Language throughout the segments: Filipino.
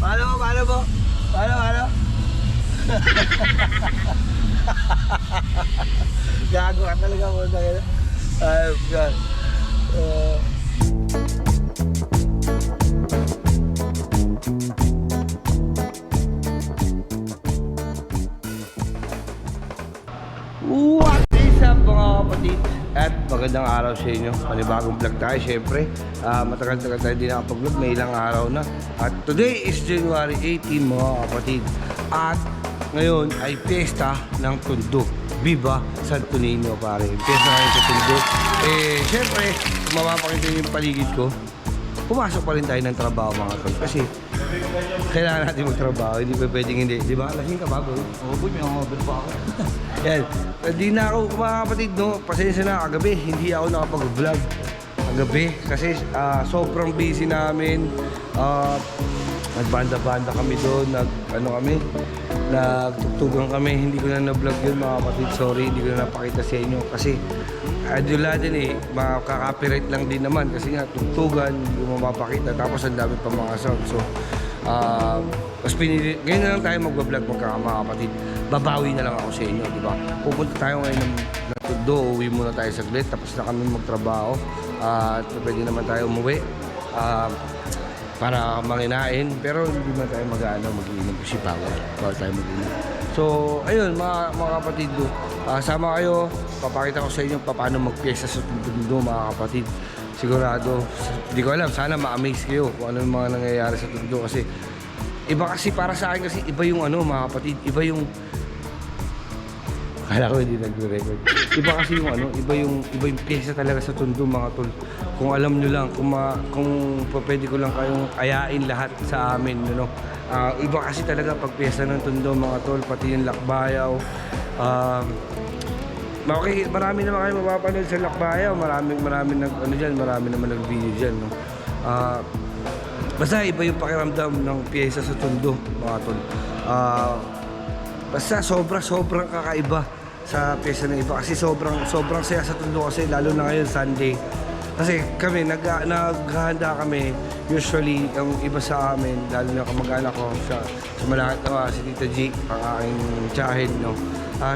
Paano po? Paano? Gago ka talaga mo na yun. Ay, God. What is up mga kapatid? At magandang araw sa inyo. Panibagong vlog tayo syempre. Matagal-tagal tayo din nakapag-vlog. May ilang araw na. At today is January 18 mga kapatid. At ngayon ay piyesta ng Tondo. Viva Santo Niño pare. Piyesta ngayon sa Tondo. Syempre, kung mapapakita nyo yung paligid ko, pumasok pa rin tayo ng trabaho mga tol. Kasi kailangan natin magtrabaho. Hindi pa pwedeng hindi. Di ba? Lasing ka ba bro? Oo boy, may hangover pa ako. Yan. Hindi na ako mga kapatid, no? Pasensya na kagabi. Hindi ako nakapag-vlog kagabi. Kasi sobrang busy namin. Nagbanda-banda kami doon. Nagtugtugan kami. Hindi ko na na-vlog yun mga kapatid. Sorry, hindi ko na napakita sa inyo. Kasi adula din eh. Makaka-copyright lang din naman. Kasi nga, tugtugan, hindi ko mapapakita. Tapos ang dami pa mga sound. So, mas pinili, ngayon na lang tayo magbablog mga kapatid. Babawi na lang ako sa inyo, di ba? Pupunta tayo ngayon ng Tondo, uwi muna tayo saglit, tapos na kami magtrabaho. At pwede naman tayo umuwi para manginain. Pero hindi man tayo mag-iinom kasi bawal tayo mag-inom. So, ayun mga kapatid, sama kayo, papakita ko sa inyo paano magpiesta sa Tondo mga kapatid. Sigurado, hindi ko alam, sana ma-amaze kayo kung ano yung mga nangyayari sa Tondo kasi iba kasi para sa akin kasi iba yung mga kapatid, iba yung kala ko hindi nagre-record. Iba kasi yung iba yung pyesa talaga sa Tondo mga tol. Kung alam nyo lang, kung pwede ko lang kayong ayain lahat sa amin, iba kasi talaga pag pyesa ng Tondo mga tol, pati yung lakbayaw. Okay, marami naman kayo mapapanood sa lakbayaw, marami naman nag-video diyan, no. Basta iba yung pakiramdam ng pyesa sa Tondo, mga tol. Basta sobrang kakaiba sa pyesa ng iba kasi sobrang saya sa Tondo kasi lalo na ngayon Sunday. Kasi kami naghahanda kami usually ang iba sa amin, lalo na kamag-anak ko sa malapit na si Tita G, ang aking tiyahin, no.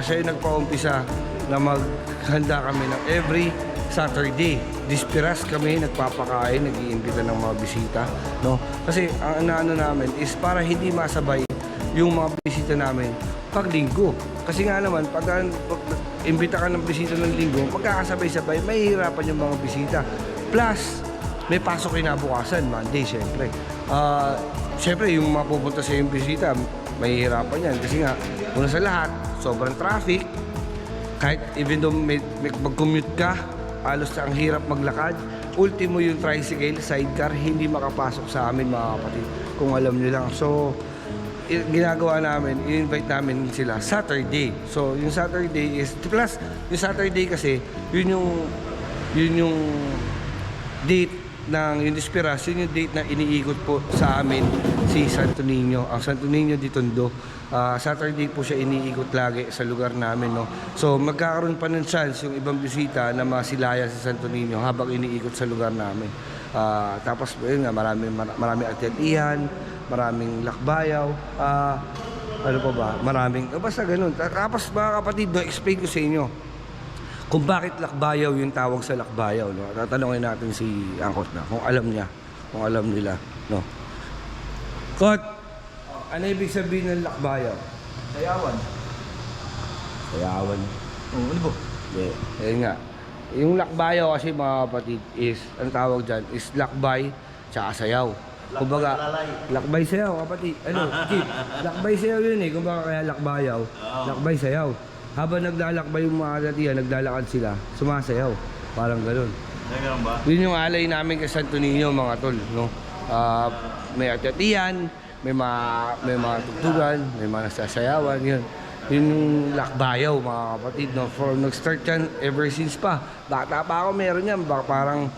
Siya yung nagpaumpisa na maghanda kami ng every Saturday. Dispiras kami, nagpapakain, nag-iimbita ng mga bisita, no? Kasi ang namin is para hindi masabay yung mga bisita namin pag linggo. Kasi nga naman, pag imbita ka ng bisita ng linggo, pagkakasabay-sabay, mahihirapan yung mga bisita. Plus, may pasok kinabukasan, Monday, syempre. Syempre, yung mapupunta sa yung bisita, mahihirapan yan. Kasi nga, una sa lahat, sobrang traffic. Kahit even though mag-commute ka, halos ang hirap maglakad. Ultimo yung tricycle, sidecar, hindi makapasok sa amin mga kapatid. Kung alam nyo lang. So, ginagawa namin, i-invite namin sila Saturday. So, yung Saturday is, plus, yung Saturday kasi, yun yung date ng yung Dispiras, yun yung date na iniikot po sa amin si Santo Niño. Ang Santo Niño di Tondo. Saturday po siya iniikot lagi sa lugar namin, no. So magkakaroon pa ng chance yung ibang bisita na masilaya sa Santo Niño habang iniikot sa lugar namin. Tapos yun nga, maraming atyatihan, maraming lakbayaw, ano pa ba? Maraming, basta ganun. Tapos mga kapatid, explain ko sa inyo kung bakit lakbayaw yung tawag sa lakbayaw, no? Tatanungin natin si Angkot na kung alam nila, no. Kot, ano ibig sabihin ng lakbayaw? Sayawan. Oo, ano po? Yeah. Ayun nga. Yung lakbayaw kasi mga kapatid is, ang tawag dyan is lakbay tsaka sayaw. Kumbaga, lakbay sayaw kapatid. Kid, lakbay sayaw yun eh. Kumbaga kaya lakbayaw, lakbay sayaw. Habang naglalakbay yung mga datihan, naglalakad sila, sumasayaw. Parang gano'n. Ganun ba? Yun yung alay namin kay Santo Niño mga tol, no? May atyatihan, may mga tugtugan, may mga nagsasayawan, yun. Yun yung lakbayaw mga kapatid, no? For nag-start yan ever since pa. Bata pa ako meron yan, parang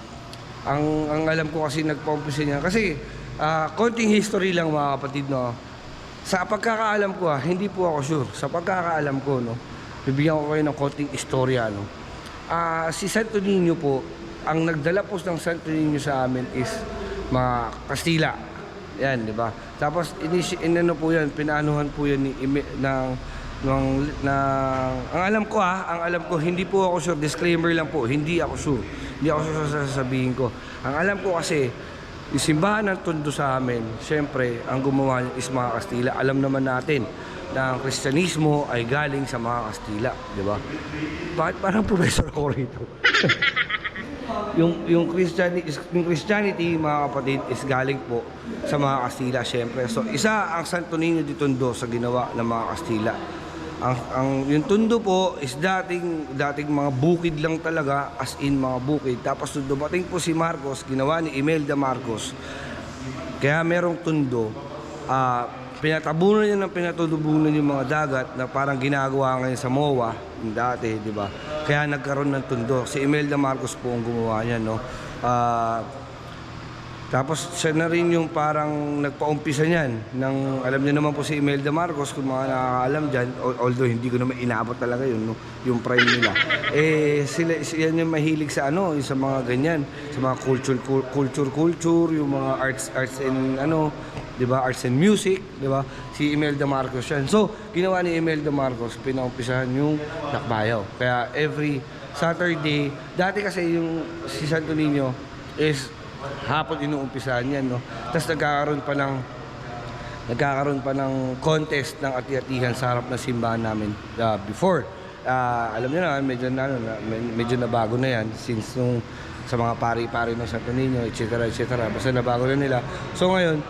ang alam ko kasi nagpa-umpisa niya. Kasi konting history lang mga kapatid, no? Sa pagkakaalam ko hindi po ako sure. Sa pagkakaalam ko, no? Bibigyan ko kayo ng konting istorya, no? Si Santo Niño po, ang nagdala po ng Santo Niño sa amin is mga Kastila. Yan, di ba? Tapos inano po yan, pinaanuhan po yan ni ang alam ko hindi po ako sure, disclaimer lang po, hindi ako sure sa sasabihin ko. Ang alam ko kasi yung simbahan ng Tondo sa amin, syempre ang gumawa niya is mga Kastila. Alam naman natin na ang Kristyanismo ay galing sa mga Kastila, di ba? Bakit parang professor ako rito? yung Christianity, mga kapatid, is galing po sa mga Kastila, syempre. So isa ang Santo Niño de Tondo sa ginawa ng mga Kastila. Yung Tondo po is dating mga bukid lang talaga, as in mga bukid. Tapos nung dumating po si Marcos, ginawa ni Imelda Marcos, kaya merong Tondo, pinatabunan niya ng pinatutubunan yung mga dagat na parang ginagawa ngayon sa MOA yung dati, di ba? Kaya nagkaroon ng Tondo. Si Imelda Marcos po ang gumawa niya, no? Tapos siya na rin yung parang nagpaumpisa niyan ng, alam niyo naman po si Imelda Marcos, kung mga nakakaalam dyan, although hindi ko naman inabot talaga yun, no? Yung prime nila. Yan yung mahilig sa yung sa mga ganyan, sa mga culture, yung mga arts and di ba, arts and music, di ba? Si Imelda Marcos yan. So, ginawa ni Imelda Marcos, pinaumpisahan yung Dakbayaw. Kaya every Saturday, dati kasi yung si Santo Niño is hapon inuumpisahan yan, no? Tapos nagkakaroon pa ng contest ng ati-atihan sa harap ng simbahan namin before. Alam niyo na, medyo nabago na yan since nung sa mga pari-pari ng Santo Niño, etc. Basta nabago na nila. So ngayon,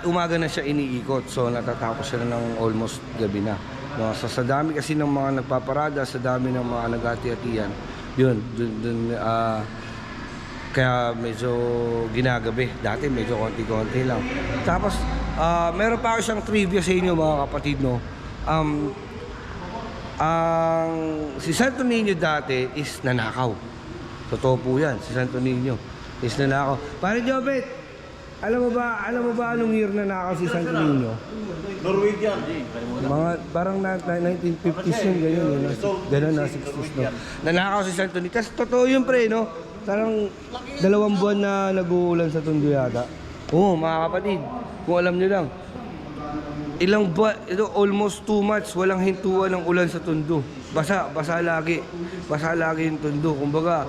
umaga na siya iniikot. So natatapos siya ng almost gabi na. No, sa dami kasi ng mga nagpaparada, sa dami ng mga nagati-atian, yun, kaya medyo ginagabi. Dati medyo konti-konti lang. Tapos, meron pa ako siyang trivia sa inyo, mga kapatid, no? Si Santo Niño dati is nanakaw. Totoo po yan, si Santo Niño is nanakaw. Pare Jobet, alam mo ba anong year nanakaw si Santo Niño? Norwegian. Mga parang 1950s yun, gano'n na 60s, no? Nanakaw si Santo Niño. Kasi totoo yun, pre, no? Parang 2 buwan na nag-uulan sa Tondo yata. Oo, mga kapatid, kung alam nyo lang, ilang buwan, ito almost 2 months, walang hintuan ng ulan sa Tondo. Basa lagi yung Tondo. Kumbaga,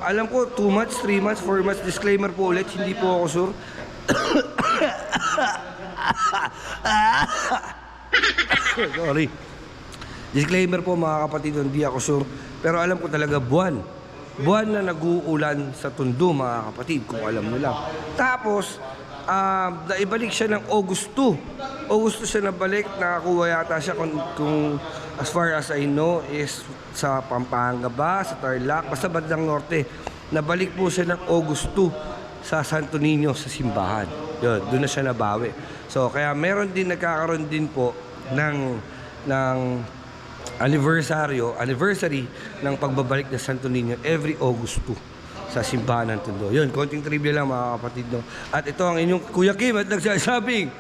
alam ko 2 months, 3 months, 4 months, disclaimer po ulit, hindi po ako sure. Sorry. Disclaimer po, mga kapatid, hindi ako sure. Pero alam ko talaga buwan na nag-uulan sa Tondo, mga kapatid, kung alam nyo lang. Tapos, naibalik siya ng August 2. August 2 siya nabalik, nakakuha yata siya kung as far as I know is sa Pampanga ba, sa Tarlac, basta bandang norte. Nabalik po siya ng August 2 sa Santo Niño sa simbahan. Yun, doon na siya nabawi. So, kaya nagkakaroon din po ng anniversary ng pagbabalik ng Santo Niño every August 2 sa simbahan ng Tondo. Yun, konting trivia lang, mga kapatid, no? At ito ang inyong Kuya Kim at nagsasabing,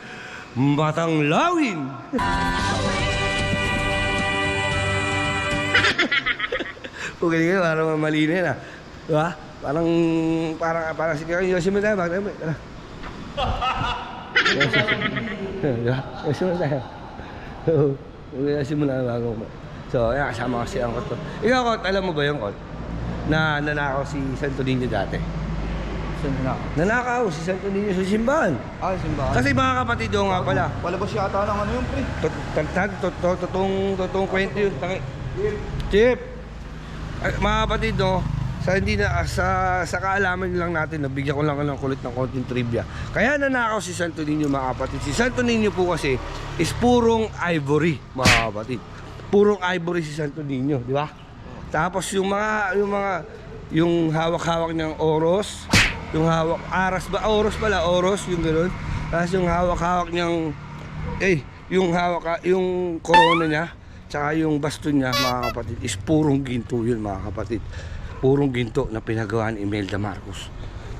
Matang Lawin! Okay kayo, parang mali na yan, ah. Diba? Parang si Kuya Yoshimo tayo, bakit tayo? Tara. Diba? Yoshimo tayo. Yoshimo na bago mo. So, ayan, kasama kasi ang Kot. Ikaw, Kot, alam mo ba yung Kot? Na nanakaw si Santo Niño dati? Saan nanakaw? Nanakaw si Santo Niño sa simbahan. Simbahan. Kasi mga kapatid doon nga pala. Palabas yata ng yung pre. Totoong kwento yun. Chip! Mga kapatid, no? Sa kaalaman lang natin, nabigyan ko lang ng kulit ng konting trivia. Kaya nanakaw si Santo Niño, mga kapatid. Si Santo Niño po kasi is purong ivory, mga kapatid. Purong ivory si Santo Niño, di ba? Tapos yung hawak-hawak ng oros, yung hawak oros, yung gano'n. Tapos yung hawak-hawak niyang yung corona niya, tsaka yung baston niya, mga kapatid, is purong ginto yun, mga kapatid. Purong ginto na pinagawa ni Imelda Marcos,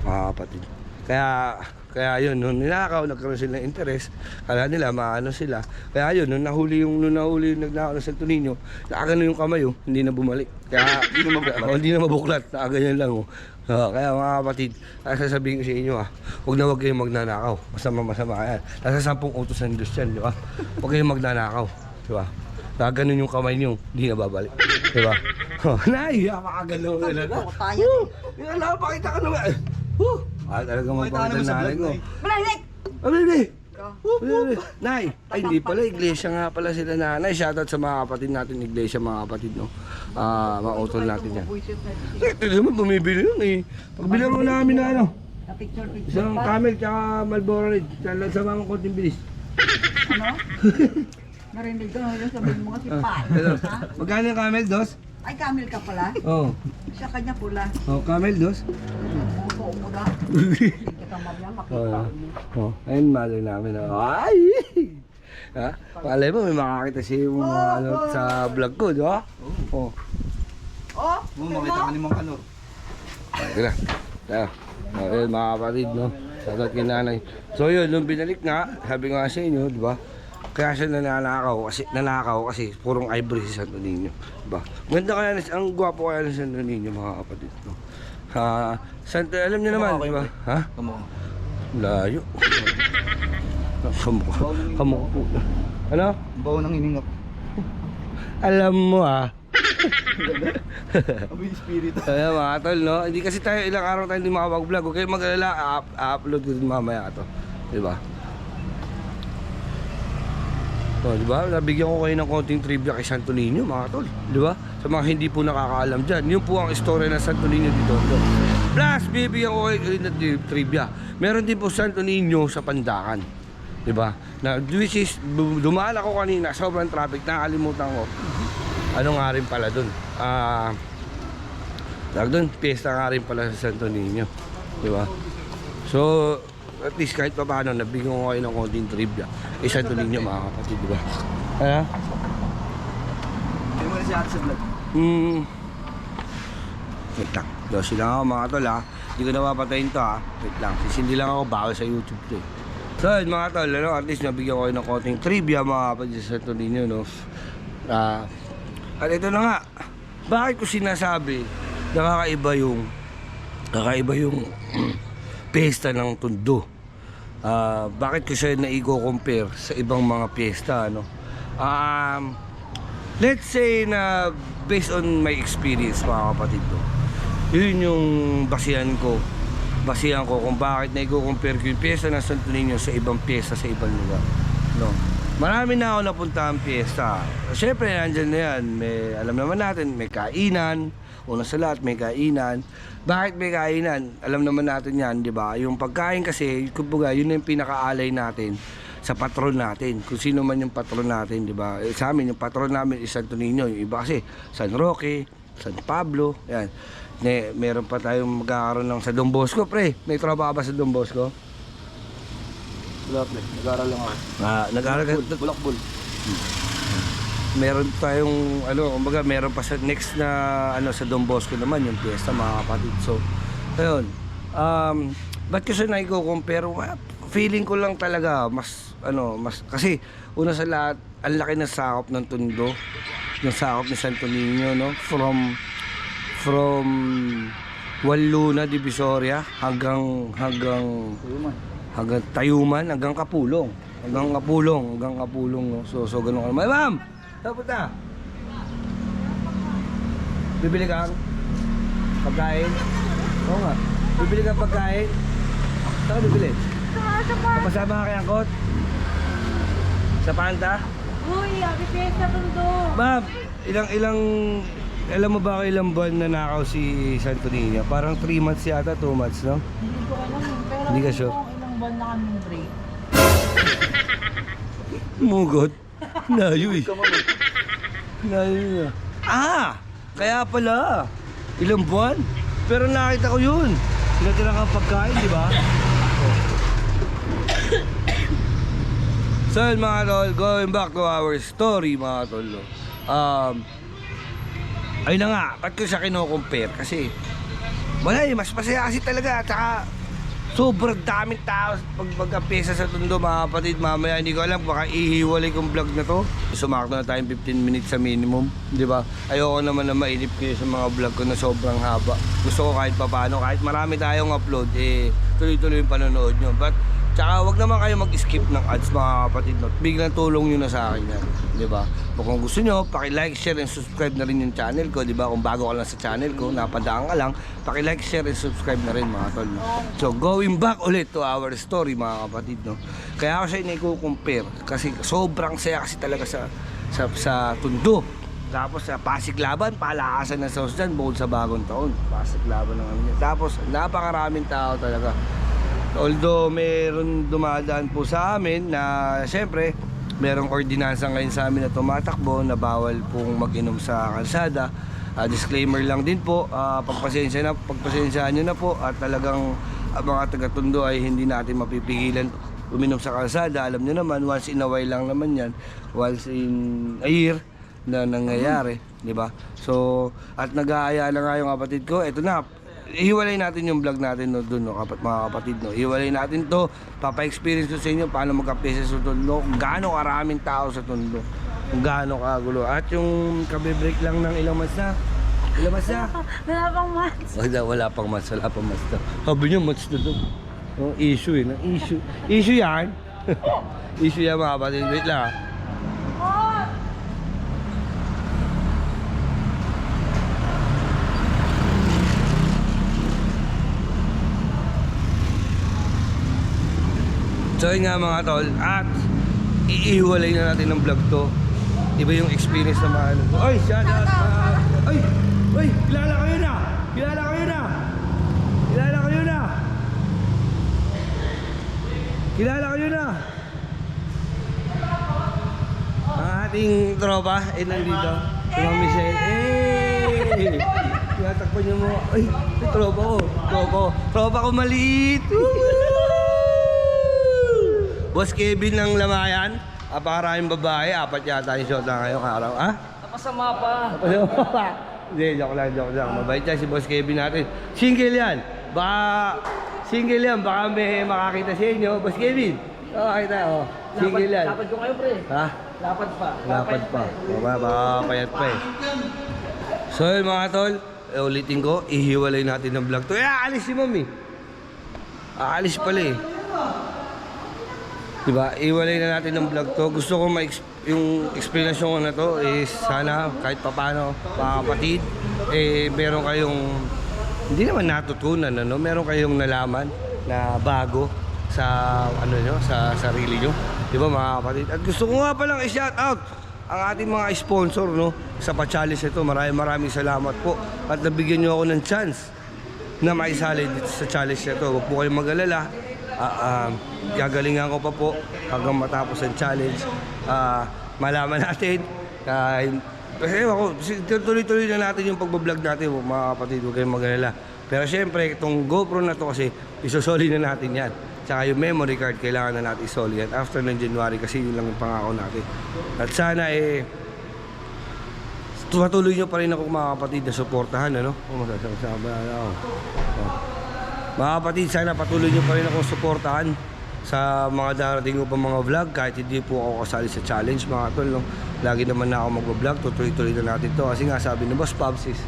mga kapatid. Kaya Kaya yun, nung ninakaw, nagkaroon sila ng interest. Kala nila, maano sila. Kaya yun, nung nahuli yung nagnakaw ng Santo Niño, nakagano yung kamay, oh, hindi na bumalik. Kaya, hindi na mabuklat, nakaganyan lang. Oh. Kaya mga kapatid, sasabihin ko sa inyo, huwag kayong magnanakaw. Masama yan. Nasa 10 utos ng Diyos yan, di ba? Huwag kayong magnanakaw, di ba? Nakaganon yung kamay niyo, hindi na babalik. Di ba? Nahiya, makagalaw ka na. Yung alam, pakita ka naman. Talagang magpakita ng nanay ko. Malalik! Abili! Nay! Ay, hindi pala. Iglesia nga pala sila nanay. Shoutout sa mga kapatid natin. Iglesia, mga kapatid, no? Mga utol natin yan. Ito naman, bumibili yun eh. Pagbilang mo namin na ano. Picture. Isang camel, tsaka Marlboro Red. Sa mga konting bilis. Ano? Narinig ko yung sabihin mo kasi pa. Magkano yung camel, dos? Ay, camel ka pala. Oo. Siya kanya pula. Camel, dos? Muso mo na. Hindi ka mamaya makita. Ayun, malay namin. Ay! Ha? Malay mo, may makakita siya yung mga ano, sa vlog ko, di ba? Oo. Oh, Makita ka ni Mang Ano. Tira. Tayo. Ayun, mga kapatid, no? Shoutout kay nanay. So yun, nung binalik nga, sabi nga sa inyo, di ba? Kaya siya nanakaw kasi purong ivory si Santo Niño, diba? Ganda kaya, ang gwapo kaya ng Santo Niño, mga kapatid, no? Alam niyo naman, diba? Ha? Layo. Kamukha po. Ano? Bawo ng iningap. Alam mo Abi spirit. Kaya mga tol, no? Hindi kasi tayo, ilang araw tayo hindi makapag-vlog. Huwag kayong mag-alala, upload ko din mamaya ito. Diba? So, di ba? Nabigyan ko kayo ng konting trivia kay Santo Niño, mga tol. Di ba? Sa mga hindi po nakakaalam dyan. Yun po ang istorya ng Santo Niño dito. Plus, bibigyan ko kayo ng trivia. Meron din po Santo Niño sa Pandakan. Di ba? Na, which is, dumaan ako kanina, sobrang traffic, nakalimutan ko. Ano nga rin pala dun? Piyesta nga rin pala sa Santo Niño. Di ba? So, at least kahit pa paano, nabigyan ko kayo ng konting trivia. Santo Niño, mga kapatid, di ba? Kaya? Hindi mo na siya sa vlog. Wait lang. Dosi lang ako, mga tol, Hindi ko na papatayin to, Wait lang. Sisindi lang ako, bawal sa YouTube to, eh. So, yun, mga tol, at least nabigyan ko kayo ng konting trivia, mga kapatid, sa Santo Niño, no? At ito na nga, bakit ko sinasabi na kakaiba yung piyesta ng Tondo? Bakit ko siya naigo-compare sa ibang mga piyesta, no? Let's say na based on my experience, mga kapatid ko, yun yung basihan ko kung bakit naigo-compare ko yung piyesta ng Santo Niño sa ibang piyesta sa ibang lugar, no? Marami na ako napunta ang piyesta. Siyempre, nandyan na yan. Alam naman natin, may kainan. Una sa lahat, may kainan. Bakit may kainan? Alam naman natin yan, di ba? Yung pagkain kasi, kumbaga, yun yung pinakaalay natin sa patron natin. Kung sino man yung patron natin, di ba? Sa amin, yung patron namin is Santo Niño. Yung iba kasi, San Roque, San Pablo, yan. Meron pa tayong magkakaroon ng sa Don Bosco, pre. May tropa ka ba sa Don Bosco? Wala, pre. Nag-aaral lang ako. Nag-aaral ka? Bulakbol. Meron tayong kumbaga meron pa sa next na sa Don Bosco naman yung piyesta, mga kapatid. So, ayun. Ba't ko siya naiko-compare? Feeling ko lang talaga mas kasi una sa lahat, ang laki ng sakop ng Tondo, yung sakop ni Santo Niño, no? From Walluna, Divisoria hanggang Tayuman, hanggang Kapulong. Hanggang Kapulong, no? So ganun ka. Ma'am! Dapat na! Bibili ka pagkain? Oo nga. Bibili ka pagkain? Saan ka bibili? Kapasama ka kay Angkot? Sa Panta? Uy, happy fiesta Tondo. Ma'am, alam mo ba ilang buwan na nakaw si Santo Niño? Parang 3 months yata, 2 months, no? Hindi ko alam, pero Hindi ka sure? ilang buwan na kaming break. Mugot. Layo eh. Layo. Kaya pala. Ilang buwan. Pero nakita ko yun. Tinatira kang pagkain, di ba? So yun, mga tol, going back to our story, mga tol. Ayun na nga, ba't ko siya kino-compare? Kasi wala mas masaya kasi talaga. At saka sobrang daming tao pag magka-pesa sa Tondo mga kapatid. Mamaya hindi ko alam, baka ihiwalay kong vlog na to. Sumakto na tayong 15 minutes sa minimum, di ba? Ayoko naman na mainip kayo sa mga vlog ko na sobrang haba. Gusto ko kahit papano, kahit marami tayong upload, tuloy-tuloy yung panonood nyo. But tsaka wag naman kayo mag-skip ng ads mga kapatid. Biglang tulong nyo na sa akin yan, di ba? Kung gusto nyo, paki-like, share, and subscribe na rin yung channel ko, di ba? Kung bago ka lang sa channel ko, napadaan ka lang, paki-like, share, and subscribe na rin mga tol. So going back ulit to our story mga kapatid, no? Kaya ako siya iniko-compare kasi sobrang saya kasi talaga sa Tondo. Tapos sa Pasig Laban, palakasan ng sauce dyan, bukod sa bagong taon. Pasig Laban ng niya. Tapos napakaraming tao talaga. Although meron dumadaan po sa amin na siyempre merong ordinansa ngayon sa amin na tumatakbo na bawal pong mag-inom sa kalsada. Disclaimer lang din po, pagpasensyaan nyo na po at talagang mga taga-Tondo ay hindi natin mapipigilan uminom sa kalsada. Alam nyo naman, once in a while lang naman yan, once in a year na nangyayari, di ba? So, at nag-aaya na nga yung kapatid ko, eto na, ihiwalay natin yung vlog natin no, dun, no, mga kapatid. No. Ihiwalay natin to, papa-experience ko sa inyo paano magka-pesa sa Tondo, kung gaano karaming tao sa Tondo, kung gaano kagulo. At yung kabe-break lang ng ilang months na. Ilang months na? Wala pang months. Wala pang months, wala pang months na. Sabi niyo, months na to. No, issue eh, no? Issue yan. Issue yan mga kapatid. Wait lang ha. So yun nga mga tol, at iiwalay na natin ng vlog to. Iba yung experience na maano. Oy, shout out! Oy, kilala kayo na! Kilala kayo na! Kilala kayo na! Kilala kayo na! Ang ating tropa ay nandito. Si Ma'am Michelle. Hey! Tinatakpan niyo mo. Ay, ito tropa ko. Tropa ko maliit! Boss Kevin ng Lamayan, apakaraming babae, 4 yata yung shot na ngayong araw, ha? Napasama pa. Hindi, joke lang. Mabait yan si Boss Kevin natin. Single yan. Baka may makakita sa inyo. Boss Kevin, makakita, single yan. Lapad ko kayo, pre. Ha? Lapad pa. Lapad pa. Baka payat pa eh. So yun mga tol, ulitin ko, ihiwalay natin ng vlog to. Aalis si Mami. Aalis pala eh. Diba, iwalay na natin ng vlog to. Gusto ko yung explanation ko na to is sana kahit papano mga kapatid, meron kayong hindi naman natutunan, ano? Meron kayong nalaman na bago sa sa sarili nyo. Diba mga kapatid? At gusto ko nga palang i-shout out ang ating mga sponsor, no, sa pa-challenge ito. Maraming salamat po. At nabigyan nyo ako ng chance na maisali dito sa challenge na ito. Huwag po kayong mag-alala. Gagalingan ko pa po hanggang matapos ang challenge. Malaman natin kasi ako, tuloy-tuloy na natin yung pagbablog natin mga kapatid, huwag kayong mag-alala. Pero syempre itong GoPro na to kasi isosoli na natin yan, tsaka yung memory card kailangan na natin isoli yan after ng January kasi yun lang yung pangako natin. At sana patuloy nyo pa rin ako mga kapatid na suportahan, ano? Mga kapatid, sana patuloy nyo pa rin akong suportahan sa mga darating ko pa mga vlog kahit hindi po ako kasali sa challenge mga tol, no? Lagi naman na ako mag-vlog, tuloy-tuloy na natin to kasi nga sabi ni Boss Pops is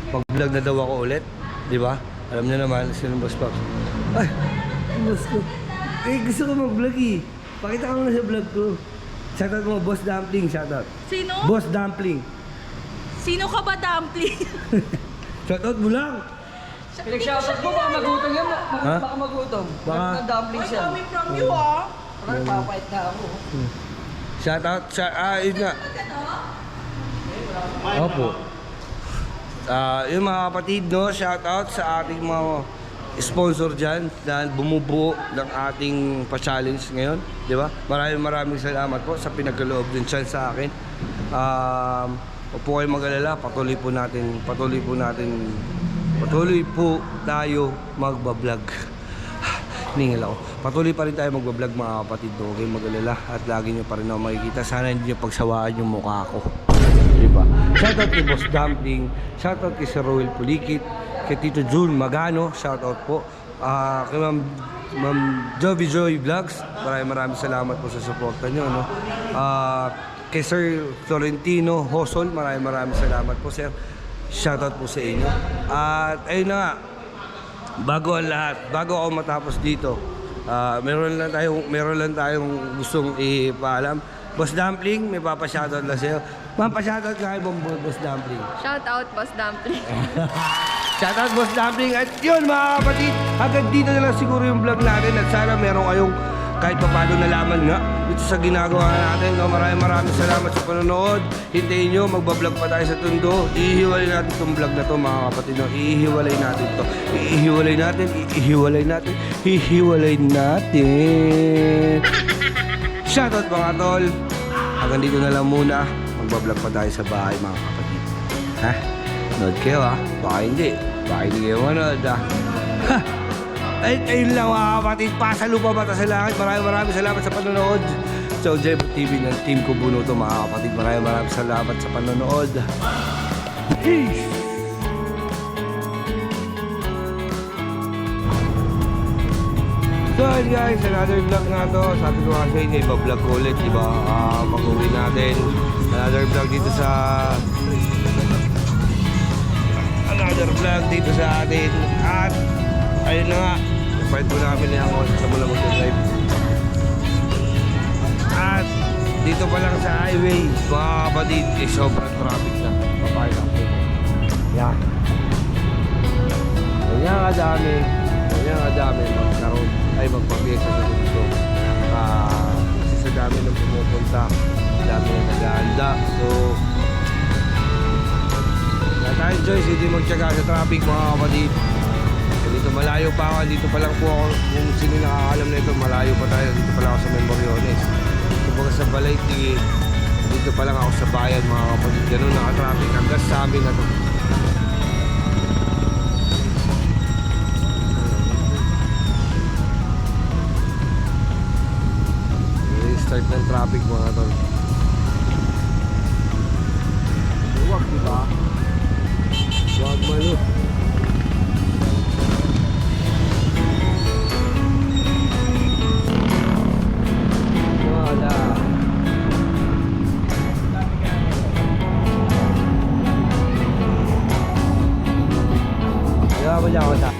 mag-vlog na daw ako ulit, di ba? Alam niyo naman sino Boss Pops. Ay, boss ko. Gusto ko mag-vlog eh. Pakita ko na sa vlog ko. Shoutout mo, Boss Dumpling, shoutout. Sino? Boss Dumpling. Sino ka ba, Dumpling? Shoutout mo lang. Pinag-shoutout mo, baka magutom yan. Ha? Baka magutom. Baka. Nag-dumpling siya. Coming from you, ah. Parang papait na ako. Shoutout sa yun nga. Opo. Yung mga kapatid, no, shoutout sa ating mga sponsor dyan na bumubuo ng ating pa-challenge ngayon, di ba? Maraming salamat po sa pinagkaloob din chance sa akin. Huwag po kayong mag-alala, patuloy po tayo magbablog. Ningal ako. Patuloy pa rin tayo magbablog mga kapatid. Huwag kayong mag-alala at lagi nyo pa rin ako makikita. Sana hindi nyo pagsawaan yung mukha ko. Diba? Shoutout kay Boss Dumpling. Shoutout kay Sir Roel Pulikit. Kay Tito June Magano. Shoutout po. Kay Ma'am Ma'am Jovi Joy Vlogs, maraming salamat po sa suporta nyo, no? Kay Sir Florentino Hosol, maraming salamat po, sir. Shoutout po sa inyo. At ayun na nga, bago ang lahat, bago ako matapos dito, meron lang tayong gustong ipaalam. Boss Dumpling, may papa-shoutout lang sa'yo. Ma'am, pa-shoutout ka kay Boss Dumpling. Shout out, Boss Dumpling. Shoutout Boss Dumpling. At yun mga kapatid, hanggang dito na lang siguro yung vlog natin. At sana meron kayong kahit pa paano nalaman nga dito sa ginagawa natin. No? Maraming salamat sa panonood. Hintayin nyo, magbablog pa tayo sa Tondo. Ihiwalay natin itong vlog na to mga kapatid. No? Ihiwalay natin to. Ihiwalay natin. Shoutout mga tol. Hanggang dito na lang muna. Magbablog pa tayo sa bahay mga kapatid. Ha? Nood kayo ha? Baka hindi kayo manood ha? Ha! Ay, ayun lang mga kapatid. Pasalupa mata sa langit. Maraming salamat sa panonood. Sa Ojebo TV ng team ko Buno to mga kapatid. Maraming salamat sa panonood. Peace! So yun guys, another vlog na to. Sabi ko nga sa inyo, iba-vlog ko ulit, diba? Pag-uwi natin. Another vlog dito sa atin. At ayun na nga, fight ko namin na ako sa mula mag-drive. At dito pa lang sa highway, mga kapatid, sobrang traffic na. Papayag ako. Yeah. Ganyan kadami magkaroon ay magpapiyesa sa gusto. Kasi sa dami ng pumupunta, dami na naghahanda. So, nata-enjoy, hindi magtyaga sa traffic mga kapatid. Dito malayo pa ako, dito pa lang po ako, kung sino nakakalam na ito, malayo pa tayo, dito pa lang ako sa Memoriones. Dito pa sa Balay, dito pa lang ako sa bayan mga kapatid. Ganun naka-traffic hanggang sa amin na ito. Start ng traffic mga tol. Huwag diba? Huwag malo. Wala. Diba ba dyan ako ta?